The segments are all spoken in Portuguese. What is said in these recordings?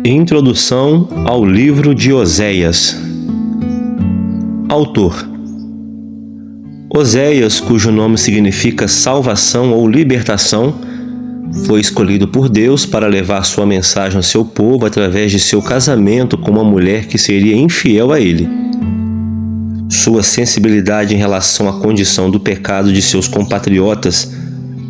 Introdução ao livro de Oséias. Autor: Oséias, cujo nome significa salvação ou libertação, foi escolhido por Deus para levar sua mensagem ao seu povo através de seu casamento com uma mulher que seria infiel a ele. Sua sensibilidade em relação à condição do pecado de seus compatriotas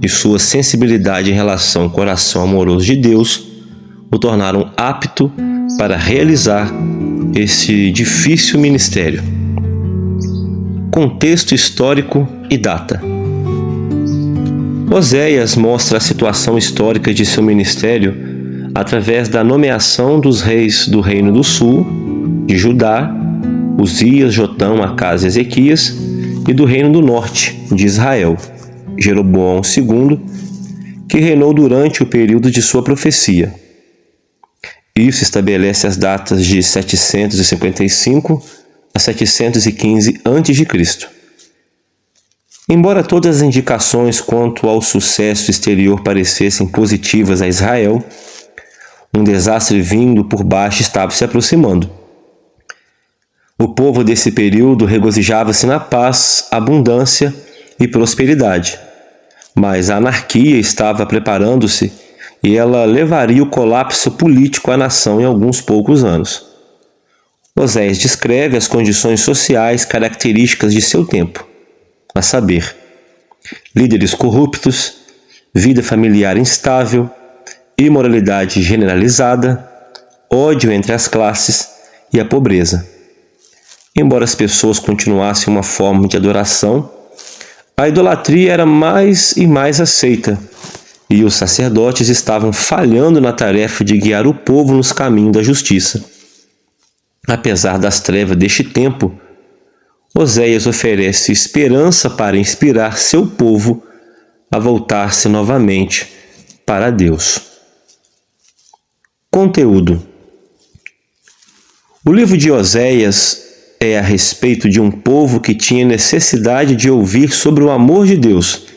e sua sensibilidade em relação ao coração amoroso de Deus o tornaram apto para realizar esse difícil ministério. Contexto histórico e data. Oséias mostra a situação histórica de seu ministério através da nomeação dos reis do Reino do Sul, de Judá, Uzias, Jotão, Acás e Ezequias, e do Reino do Norte, de Israel, Jeroboão II, que reinou durante o período de sua profecia. Isso estabelece as datas de 755 a 715 a.C. Embora todas as indicações quanto ao sucesso exterior parecessem positivas a Israel, um desastre vindo por baixo estava se aproximando. O povo desse período regozijava-se na paz, abundância e prosperidade, mas a anarquia estava preparando-se e ela levaria o colapso político à nação em alguns poucos anos. Oséias descreve as condições sociais características de seu tempo, a saber, líderes corruptos, vida familiar instável, imoralidade generalizada, ódio entre as classes e a pobreza. Embora as pessoas continuassem uma forma de adoração, a idolatria era mais e mais aceita, e os sacerdotes estavam falhando na tarefa de guiar o povo nos caminhos da justiça. Apesar das trevas deste tempo, Oséias oferece esperança para inspirar seu povo a voltar-se novamente para Deus. Conteúdo: o livro de Oséias é a respeito de um povo que tinha necessidade de ouvir sobre o amor de Deus,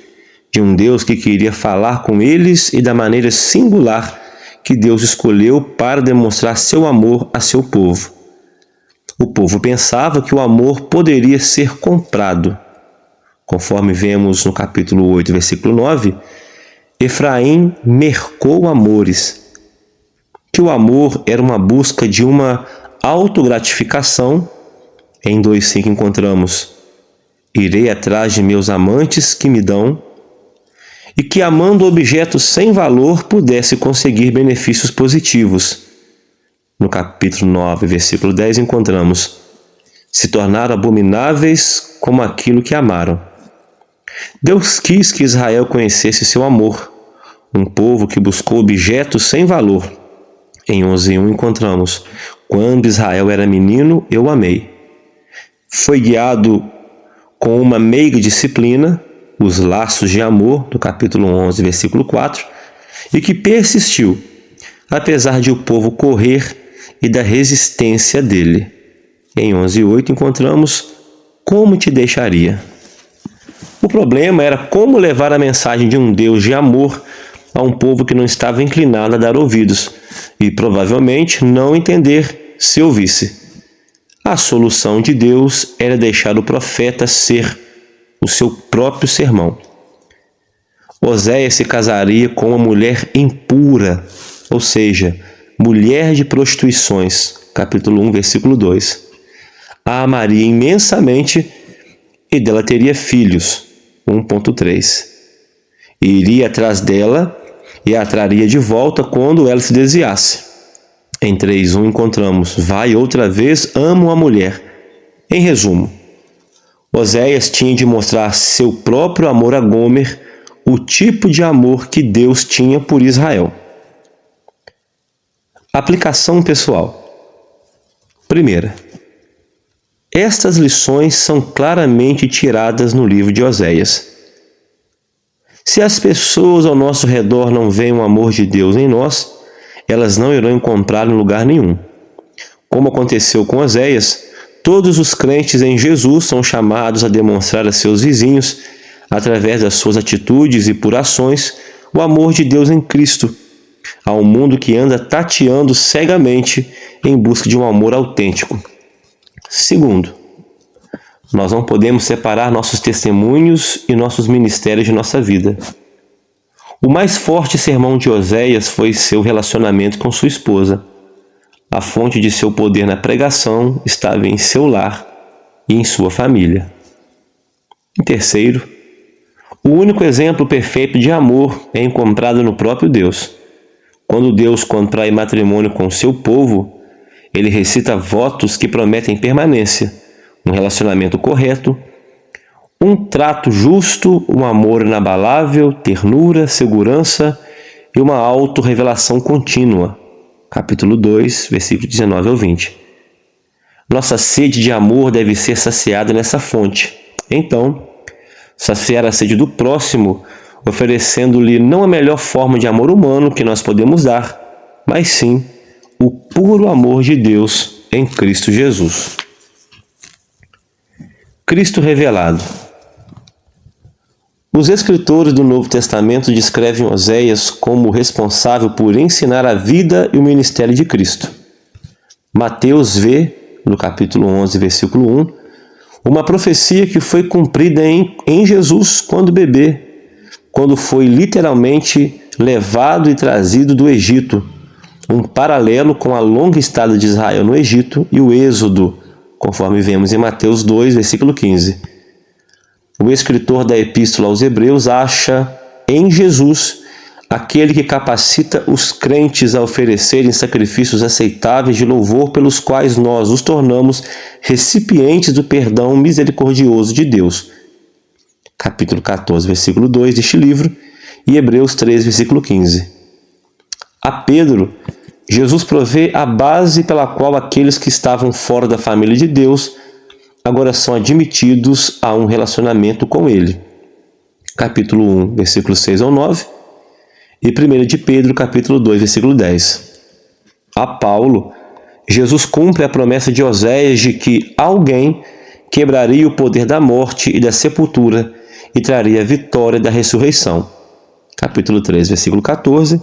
de um Deus que queria falar com eles e da maneira singular que Deus escolheu para demonstrar seu amor a seu povo. O povo pensava que o amor poderia ser comprado. Conforme vemos no capítulo 8, versículo 9, Efraim mercou amores, que o amor era uma busca de uma autogratificação. Em 2,5 encontramos: irei atrás de meus amantes que me dão, e que amando objetos sem valor pudesse conseguir benefícios positivos. No capítulo 9, versículo 10 encontramos: se tornaram abomináveis como aquilo que amaram. Deus quis que Israel conhecesse seu amor, um povo que buscou objetos sem valor. Em 11:1 encontramos: quando Israel era menino, eu amei. Foi guiado com uma meiga disciplina, os laços de amor, do capítulo 11, versículo 4, e que persistiu, apesar de o povo correr e da resistência dele. Em 11:8 encontramos: como te deixaria? O problema era como levar a mensagem de um Deus de amor a um povo que não estava inclinado a dar ouvidos e provavelmente não entender se ouvisse. A solução de Deus era deixar o profeta ser o seu próprio sermão. Oséias se casaria com uma mulher impura, ou seja, mulher de prostituições, capítulo 1, versículo 2. A amaria imensamente e dela teria filhos, 1.3. E iria atrás dela e a traria de volta quando ela se desviasse. Em 3:1 encontramos: vai outra vez, amo a mulher. Em resumo, Oséias tinha de mostrar seu próprio amor a Gomer, o tipo de amor que Deus tinha por Israel. Aplicação pessoal. Primeira, estas lições são claramente tiradas no livro de Oséias. Se as pessoas ao nosso redor não veem o amor de Deus em nós, elas não irão encontrá-lo em lugar nenhum. Como aconteceu com Oséias, todos os crentes em Jesus são chamados a demonstrar a seus vizinhos, através das suas atitudes e por ações, o amor de Deus em Cristo, a um mundo que anda tateando cegamente em busca de um amor autêntico. Segundo, nós não podemos separar nossos testemunhos e nossos ministérios de nossa vida. O mais forte sermão de Oséias foi seu relacionamento com sua esposa. A fonte de seu poder na pregação estava em seu lar e em sua família. E terceiro, o único exemplo perfeito de amor é encontrado no próprio Deus. Quando Deus contrai matrimônio com seu povo, ele recita votos que prometem permanência, um relacionamento correto, um trato justo, um amor inabalável, ternura, segurança e uma autorrevelação contínua. Capítulo 2, versículo 19 ao 20. Nossa sede de amor deve ser saciada nessa fonte. Então, saciar a sede do próximo, oferecendo-lhe não a melhor forma de amor humano que nós podemos dar, mas sim o puro amor de Deus em Cristo Jesus. Cristo revelado. Os escritores do Novo Testamento descrevem Oséias como responsável por ensinar a vida e o ministério de Cristo. Mateus vê, no capítulo 11, versículo 1, uma profecia que foi cumprida em Jesus quando bebê, quando foi literalmente levado e trazido do Egito, um paralelo com a longa estada de Israel no Egito e o Êxodo, conforme vemos em Mateus 2, versículo 15. O escritor da Epístola aos Hebreus acha em Jesus aquele que capacita os crentes a oferecerem sacrifícios aceitáveis de louvor pelos quais nós nos tornamos recipientes do perdão misericordioso de Deus. Capítulo 14, versículo 2 deste livro e Hebreus 3, versículo 15. A Pedro, Jesus provê a base pela qual aqueles que estavam fora da família de Deus agora são admitidos a um relacionamento com Ele. Capítulo 1, versículo 6 ao 9 e 1 de Pedro, capítulo 2, versículo 10. A Paulo, Jesus cumpre a promessa de Oséias de que alguém quebraria o poder da morte e da sepultura e traria a vitória da ressurreição. Capítulo 3, versículo 14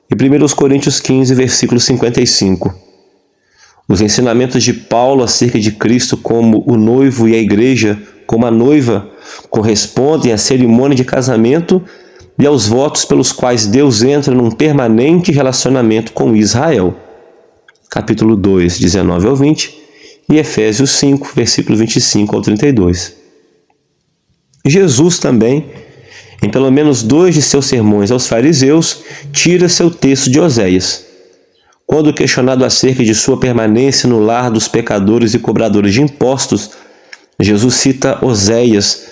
e 1 Coríntios 15, versículo 55. Os ensinamentos de Paulo acerca de Cristo como o noivo e a igreja como a noiva correspondem à cerimônia de casamento e aos votos pelos quais Deus entra num permanente relacionamento com Israel. Capítulo 2, 19 ao 20 e Efésios 5, versículo 25 ao 32. Jesus também, em pelo menos 2 de seus sermões aos fariseus, tira seu texto de Oséias. Quando questionado acerca de sua permanência no lar dos pecadores e cobradores de impostos, Jesus cita Oséias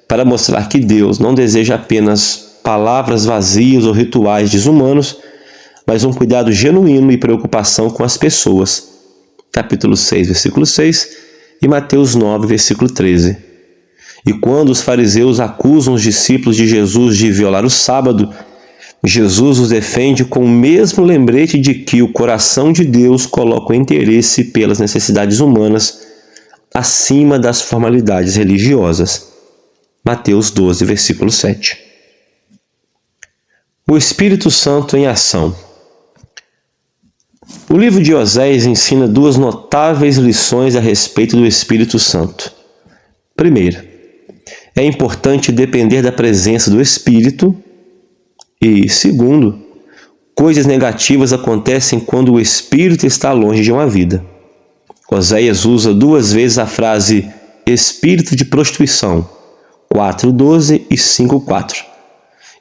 para mostrar que Deus não deseja apenas palavras vazias ou rituais desumanos, mas um cuidado genuíno e preocupação com as pessoas. Capítulo 6, versículo 6 e Mateus 9, versículo 13. E quando os fariseus acusam os discípulos de Jesus de violar o sábado, Jesus os defende com o mesmo lembrete de que o coração de Deus coloca o interesse pelas necessidades humanas acima das formalidades religiosas. Mateus 12, versículo 7. O Espírito Santo em ação. O livro de Oséias ensina 2 notáveis lições a respeito do Espírito Santo. Primeira, é importante depender da presença do Espírito. E, segundo, coisas negativas acontecem quando o Espírito está longe de uma vida. Oséias usa 2 vezes a frase espírito de prostituição, 4:12 e 5:4,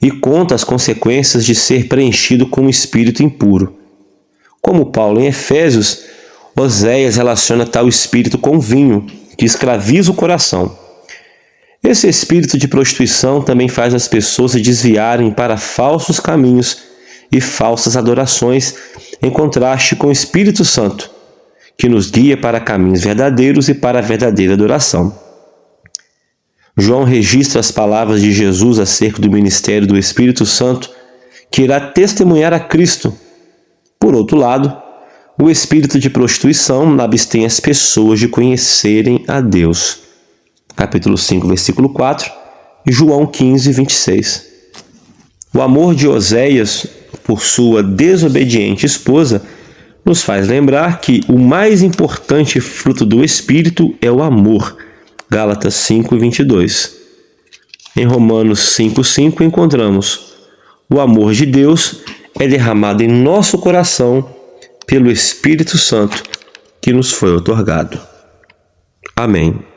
e conta as consequências de ser preenchido com um espírito impuro. Como Paulo em Efésios, Oséias relaciona tal espírito com vinho, que escraviza o coração. Esse espírito de prostituição também faz as pessoas se desviarem para falsos caminhos e falsas adorações, em contraste com o Espírito Santo, que nos guia para caminhos verdadeiros e para a verdadeira adoração. João registra as palavras de Jesus acerca do ministério do Espírito Santo, que irá testemunhar a Cristo. Por outro lado, o espírito de prostituição abstém as pessoas de conhecerem a Deus. Capítulo 5, versículo 4 e João 15, 26. O amor de Oséias por sua desobediente esposa, nos faz lembrar que o mais importante fruto do Espírito é o amor. Gálatas 5:22. Em Romanos 5:5 encontramos: o amor de Deus é derramado em nosso coração pelo Espírito Santo que nos foi outorgado. Amém.